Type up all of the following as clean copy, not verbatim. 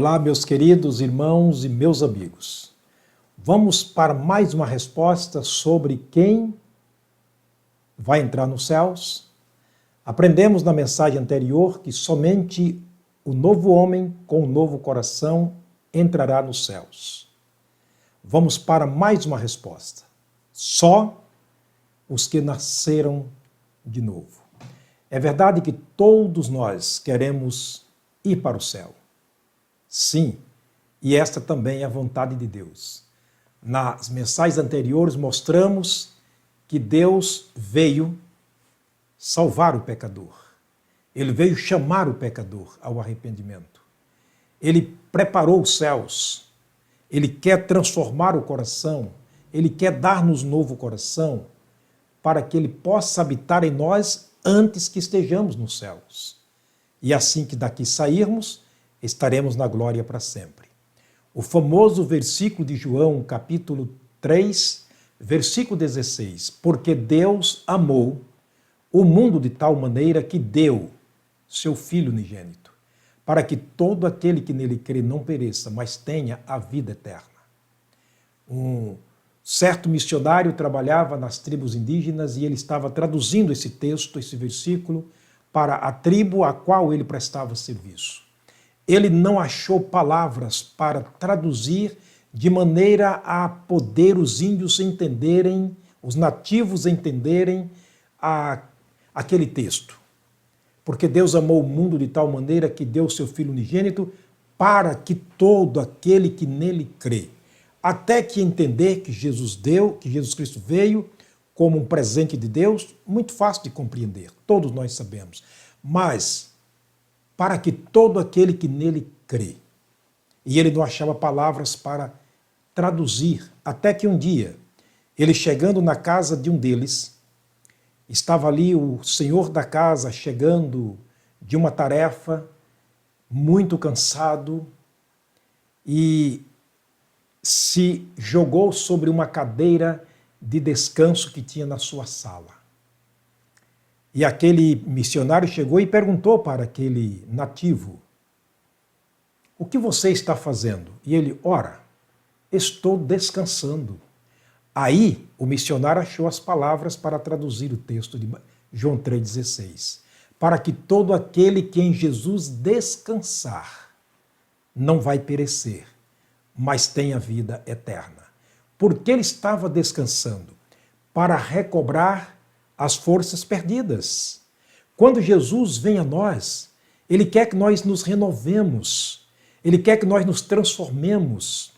Olá, meus queridos irmãos e meus amigos. Vamos para mais uma resposta sobre quem vai entrar nos céus. Aprendemos na mensagem anterior que somente o novo homem com o novo coração entrará nos céus. Vamos para mais uma resposta. Só os que nasceram de novo. É verdade que todos nós queremos ir para o céu. Sim, e esta também é a vontade de Deus. Nas mensagens anteriores mostramos que Deus veio salvar o pecador. Ele veio chamar o pecador ao arrependimento. Ele preparou os céus. Ele quer transformar o coração. Ele quer dar-nos novo coração para que ele possa habitar em nós antes que estejamos nos céus. E assim que daqui sairmos, estaremos na glória para sempre. O famoso versículo de João, capítulo 3, versículo 16. Porque Deus amou o mundo de tal maneira que deu seu Filho unigênito, para que todo aquele que nele crê não pereça, mas tenha a vida eterna. Um certo missionário trabalhava nas tribos indígenas e ele estava traduzindo esse texto, esse versículo, para a tribo a qual ele prestava serviço. Ele não achou palavras para traduzir de maneira a poder os índios entenderem, os nativos entenderem aquele texto. Porque Deus amou o mundo de tal maneira que deu o seu Filho unigênito para que todo aquele que nele crê, até que entender que Jesus Cristo veio como um presente de Deus, muito fácil de compreender, todos nós sabemos. Mas para que todo aquele que nele crê. E ele não achava palavras para traduzir, até que um dia, ele chegando na casa de um deles, estava ali o senhor da casa chegando de uma tarefa, muito cansado, e se jogou sobre uma cadeira de descanso que tinha na sua sala. E aquele missionário chegou e perguntou para aquele nativo: o que você está fazendo? E ele: ora, estou descansando. Aí o missionário achou as palavras para traduzir o texto de João 3,16. Para que todo aquele que em Jesus descansar não vai perecer, mas tenha vida eterna. Porque ele estava descansando? Para recobrar as forças perdidas. Quando Jesus vem a nós, ele quer que nós nos renovemos, ele quer que nós nos transformemos.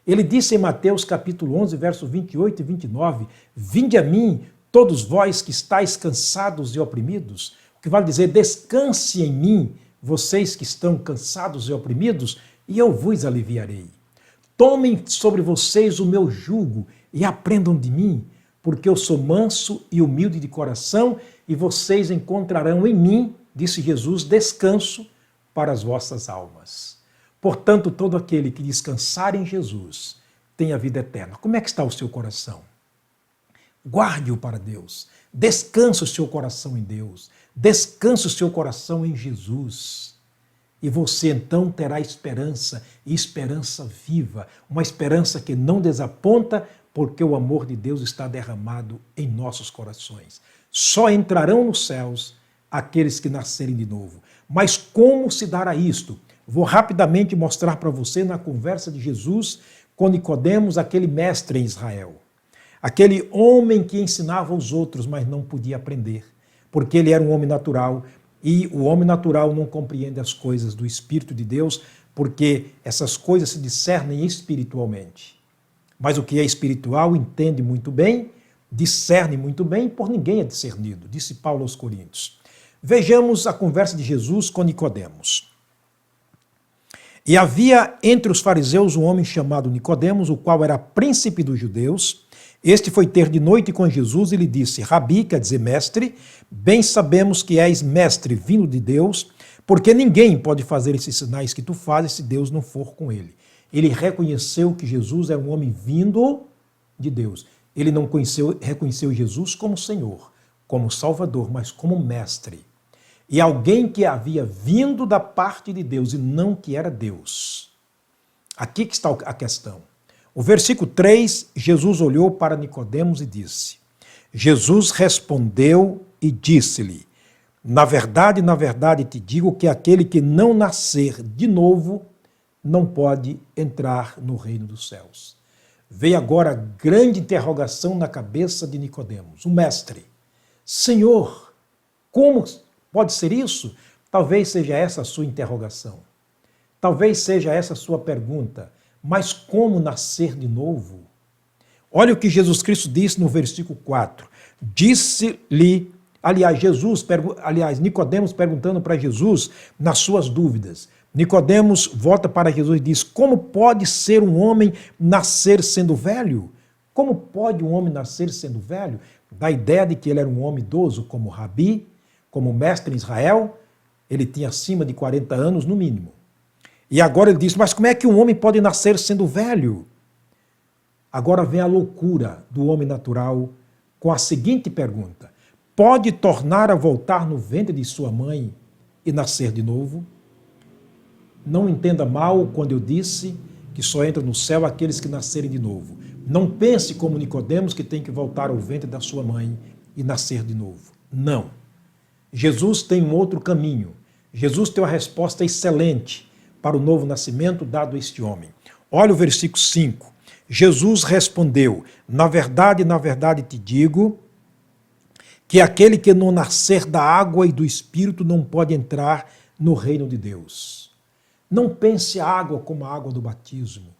Ele disse em Mateus capítulo 11, versos 28 e 29, vinde a mim, todos vós que estáis cansados e oprimidos, o que vale dizer, descanse em mim, vocês que estão cansados e oprimidos, e eu vos aliviarei. Tomem sobre vocês o meu jugo e aprendam de mim, porque eu sou manso e humilde de coração, e vocês encontrarão em mim, disse Jesus, descanso para as vossas almas. Portanto, todo aquele que descansar em Jesus tem a vida eterna. Como é que está o seu coração? Guarde-o para Deus. Descanse o seu coração em Deus. Descanse o seu coração em Jesus. E você então terá esperança, e esperança viva, uma esperança que não desaponta, porque o amor de Deus está derramado em nossos corações. Só entrarão nos céus aqueles que nascerem de novo. Mas como se dará isto? Vou rapidamente mostrar para você na conversa de Jesus com Nicodemos, aquele mestre em Israel. Aquele homem que ensinava aos outros, mas não podia aprender, porque ele era um homem natural, e o homem natural não compreende as coisas do Espírito de Deus, porque essas coisas se discernem espiritualmente. Mas o que é espiritual entende muito bem, discerne muito bem, por ninguém é discernido, disse Paulo aos Coríntios. Vejamos a conversa de Jesus com Nicodemos. E havia entre os fariseus um homem chamado Nicodemos, o qual era príncipe dos judeus. Este foi ter de noite com Jesus e lhe disse: Rabi, quer dizer mestre, bem sabemos que és mestre vindo de Deus, porque ninguém pode fazer esses sinais que tu fazes se Deus não for com ele. Ele reconheceu que Jesus era um homem vindo de Deus. Ele não reconheceu Jesus como Senhor, como Salvador, mas como mestre. E alguém que havia vindo da parte de Deus e não que era Deus. Aqui que está a questão. O versículo 3, Jesus olhou para Nicodemos e disse: Jesus respondeu e disse-lhe: na verdade te digo que aquele que não nascer de novo não pode entrar no reino dos céus. Veio agora a grande interrogação na cabeça de Nicodemos, o mestre. Senhor, como pode ser isso? Talvez seja essa a sua interrogação. Talvez seja essa a sua pergunta. Mas como nascer de novo? Olha o que Jesus Cristo disse no versículo 4. Disse-lhe, Nicodemos perguntando para Jesus nas suas dúvidas. Nicodemos volta para Jesus e diz: como pode ser um homem nascer sendo velho? Como pode um homem nascer sendo velho? Dá a ideia de que ele era um homem idoso, como rabi, como mestre em Israel. Ele tinha acima de 40 anos no mínimo. E agora ele diz: mas como é que um homem pode nascer sendo velho? Agora vem a loucura do homem natural com a seguinte pergunta: pode tornar a voltar no ventre de sua mãe e nascer de novo? Não entenda mal quando eu disse que só entra no céu aqueles que nascerem de novo. Não pense como Nicodemos que tem que voltar ao ventre da sua mãe e nascer de novo. Não. Jesus tem um outro caminho. Jesus tem uma resposta excelente para o novo nascimento dado a este homem. Olha o versículo 5. Jesus respondeu: na verdade te digo que aquele que não nascer da água e do Espírito não pode entrar no reino de Deus. Não pense a água como a água do batismo,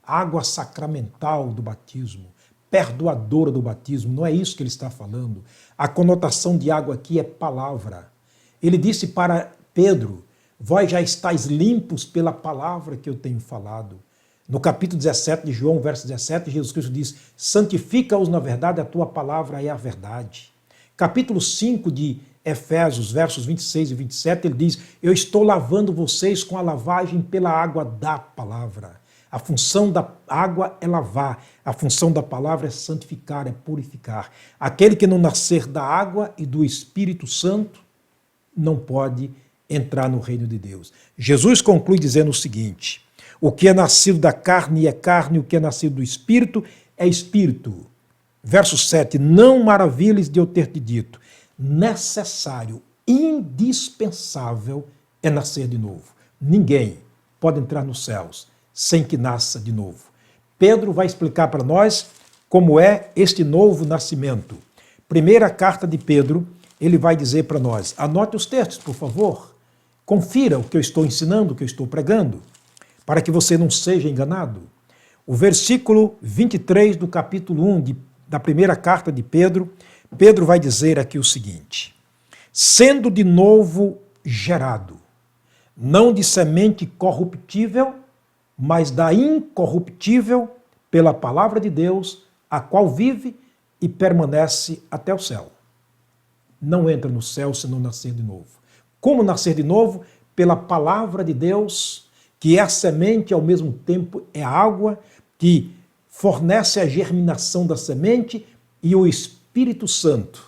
a água sacramental do batismo, perdoadora do batismo. Não é isso que ele está falando. A conotação de água aqui é palavra. Ele disse para Pedro: vós já estáis limpos pela palavra que eu tenho falado. No capítulo 17 de João, verso 17, Jesus Cristo diz: santifica-os na verdade, a tua palavra é a verdade. Capítulo 5 de Efésios, versos 26 e 27, ele diz: eu estou lavando vocês com a lavagem pela água da palavra. A função da água é lavar, a função da palavra é santificar, é purificar. Aquele que não nascer da água e do Espírito Santo não pode entrar no reino de Deus. Jesus conclui dizendo o seguinte: o que é nascido da carne é carne, o que é nascido do Espírito é Espírito. Verso 7, não maravilhes de eu ter te dito, necessário, indispensável é nascer de novo. Ninguém pode entrar nos céus sem que nasça de novo. Pedro vai explicar para nós como é este novo nascimento. Primeira carta de Pedro, ele vai dizer para nós, anote os textos, por favor, confira o que eu estou ensinando, o que eu estou pregando, para que você não seja enganado. O versículo 23 do capítulo 1 da primeira carta de Pedro, Pedro vai dizer aqui o seguinte: sendo de novo gerado, não de semente corruptível, mas da incorruptível, pela palavra de Deus, a qual vive e permanece até o céu. Não entra no céu se não nascer de novo. Como nascer de novo? Pela palavra de Deus, que é a semente, ao mesmo tempo é a água, que fornece a germinação da semente, e o Espírito Santo,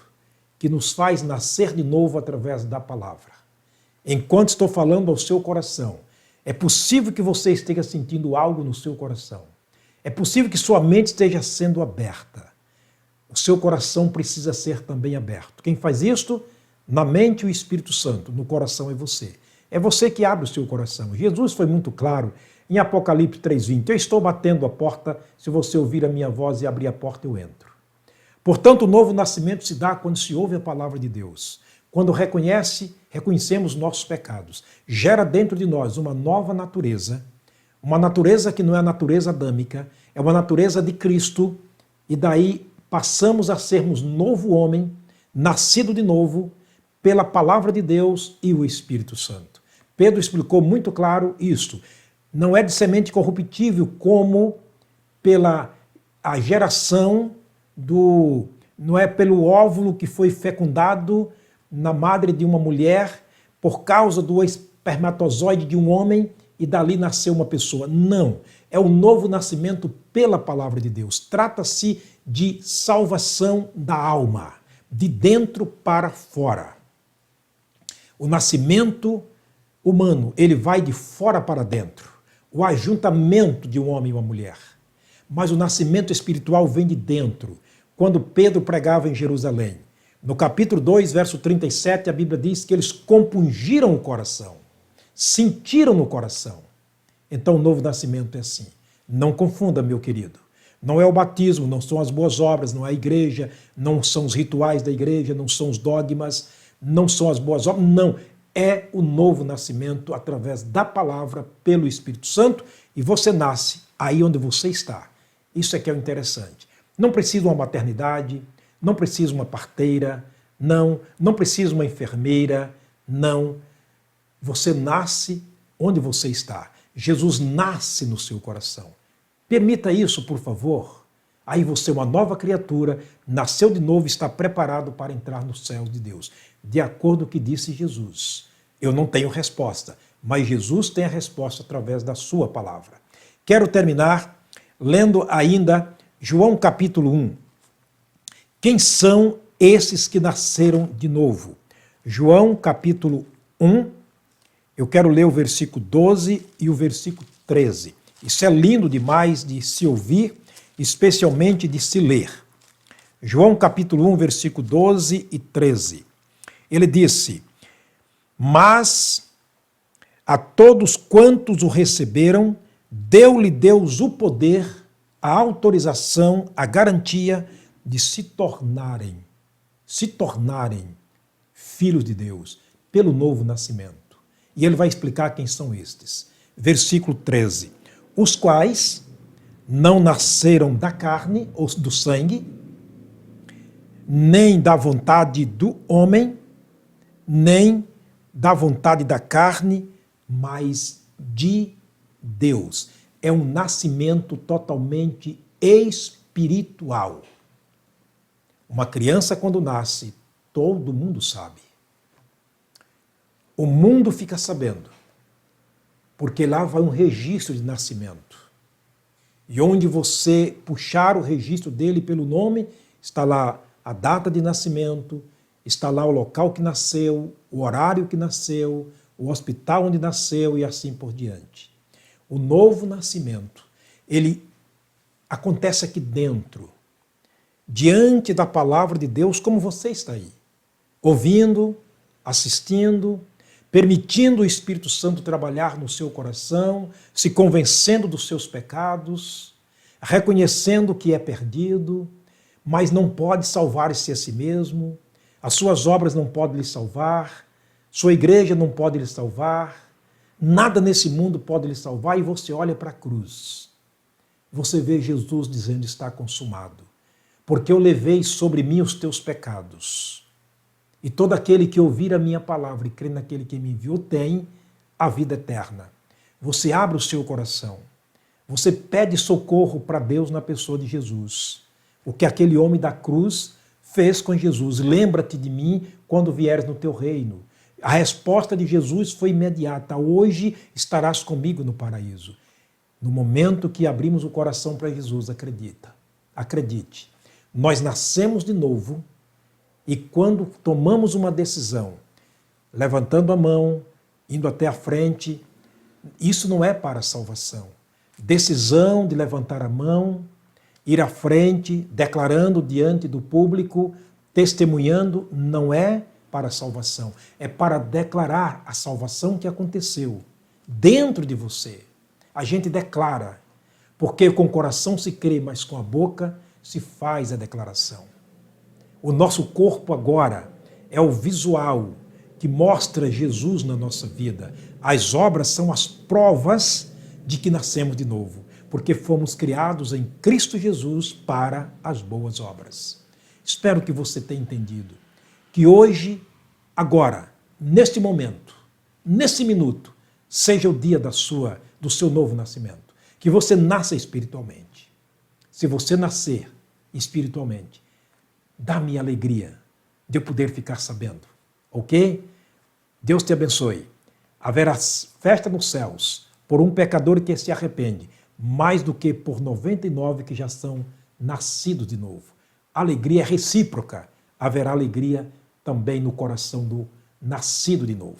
que nos faz nascer de novo através da palavra. Enquanto estou falando ao seu coração, é possível que você esteja sentindo algo no seu coração. É possível que sua mente esteja sendo aberta. O seu coração precisa ser também aberto. Quem faz isto? Na mente o Espírito Santo, no coração é você. É você que abre o seu coração. Jesus foi muito claro em Apocalipse 3:20. Eu estou batendo a porta, se você ouvir a minha voz e abrir a porta, eu entro. Portanto, o novo nascimento se dá quando se ouve a palavra de Deus. Quando reconhecemos nossos pecados. Gera dentro de nós uma nova natureza, uma natureza que não é a natureza adâmica, é uma natureza de Cristo, e daí passamos a sermos novo homem, nascido de novo, pela palavra de Deus e o Espírito Santo. Pedro explicou muito claro isto. Não é de semente corruptível como pela a geração não é pelo óvulo que foi fecundado na madre de uma mulher por causa do espermatozoide de um homem e dali nasceu uma pessoa. Não, é o novo nascimento pela palavra de Deus. Trata-se de salvação da alma, de dentro para fora. O nascimento humano, ele vai de fora para dentro. o ajuntamento de um homem e uma mulher. Mas o nascimento espiritual vem de dentro. Quando Pedro pregava em Jerusalém, no capítulo 2, verso 37, a Bíblia diz que eles compungiram o coração, sentiram no coração. Então o novo nascimento é assim. Não confunda, meu querido. Não é o batismo, não são as boas obras, não é a igreja, não são os rituais da igreja, não são os dogmas, não são as boas obras, não. É o novo nascimento através da palavra pelo Espírito Santo e você nasce aí onde você está. Isso é que é o interessante. Não precisa uma maternidade, não precisa uma parteira, não precisa uma enfermeira, não. Você nasce onde você está. Jesus nasce no seu coração. Permita isso, por favor. Aí você é uma nova criatura, nasceu de novo e está preparado para entrar nos céus de Deus. De acordo com o que disse Jesus. Eu não tenho resposta, mas Jesus tem a resposta através da sua palavra. Quero terminar lendo ainda João capítulo 1. Quem são esses que nasceram de novo? João capítulo 1, eu quero ler o versículo 12 e o versículo 13. Isso é lindo demais de se ouvir, especialmente de se ler. João capítulo 1, versículo 12 e 13. Ele disse: mas a todos quantos o receberam, deu-lhe Deus o poder, a autorização, a garantia de se tornarem filhos de Deus pelo novo nascimento. E ele vai explicar quem são estes. Versículo 13. Os quais não nasceram da carne ou do sangue, nem da vontade do homem, nem da vontade da carne, mas de Deus. É um nascimento totalmente espiritual. Uma criança, quando nasce, todo mundo sabe. O mundo fica sabendo, porque lá vai um registro de nascimento. E onde você puxar o registro dele pelo nome, está lá a data de nascimento, está lá o local que nasceu, o horário que nasceu, o hospital onde nasceu e assim por diante. O novo nascimento, ele acontece aqui dentro, diante da palavra de Deus, como você está aí, ouvindo, assistindo, permitindo o Espírito Santo trabalhar no seu coração, se convencendo dos seus pecados, reconhecendo que é perdido, mas não pode salvar-se a si mesmo, as suas obras não podem lhe salvar, sua igreja não pode lhe salvar, nada nesse mundo pode lhe salvar, e você olha para a cruz. Você vê Jesus dizendo: está consumado, porque eu levei sobre mim os teus pecados. E todo aquele que ouvir a minha palavra e crer naquele que me enviou tem a vida eterna. Você abre o seu coração. Você pede socorro para Deus na pessoa de Jesus. O que aquele homem da cruz fez com Jesus. Lembra-te de mim quando vieres no teu reino. A resposta de Jesus foi imediata. Hoje estarás comigo no paraíso. No momento que abrimos o coração para Jesus, acredite. Nós nascemos de novo. E quando tomamos uma decisão, levantando a mão, indo até a frente, isso não é para a salvação. Decisão de levantar a mão, ir à frente, declarando diante do público, testemunhando, não é para a salvação. É para declarar a salvação que aconteceu dentro de você. A gente declara, porque com o coração se crê, mas com a boca se faz a declaração. O nosso corpo agora é o visual que mostra Jesus na nossa vida. As obras são as provas de que nascemos de novo, porque fomos criados em Cristo Jesus para as boas obras. Espero que você tenha entendido que hoje, agora, neste momento, nesse minuto, seja o dia do seu novo nascimento. Que você nasça espiritualmente. Se você nascer espiritualmente, dá-me alegria de eu poder ficar sabendo, ok? Deus te abençoe. Haverá festa nos céus por um pecador que se arrepende, mais do que por 99 que já são nascidos de novo. Alegria recíproca. Haverá alegria também no coração do nascido de novo.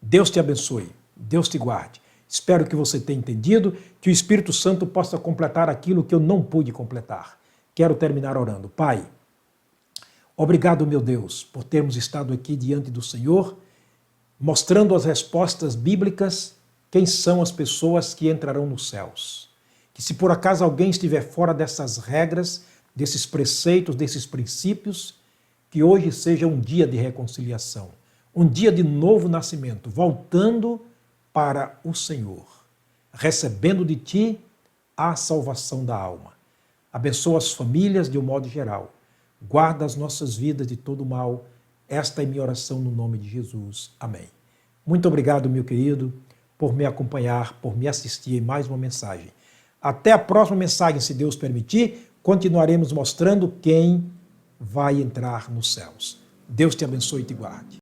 Deus te abençoe. Deus te guarde. Espero que você tenha entendido, que o Espírito Santo possa completar aquilo que eu não pude completar. Quero terminar orando. Pai, obrigado, meu Deus, por termos estado aqui diante do Senhor, mostrando as respostas bíblicas, quem são as pessoas que entrarão nos céus. Que se por acaso alguém estiver fora dessas regras, desses preceitos, desses princípios, que hoje seja um dia de reconciliação, um dia de novo nascimento, voltando para o Senhor, recebendo de Ti a salvação da alma. Abençoa as famílias de um modo geral. Guarda as nossas vidas de todo mal. Esta é minha oração no nome de Jesus. Amém. Muito obrigado, meu querido, por me acompanhar, por me assistir em mais uma mensagem. Até a próxima mensagem, se Deus permitir, continuaremos mostrando quem vai entrar nos céus. Deus te abençoe e te guarde.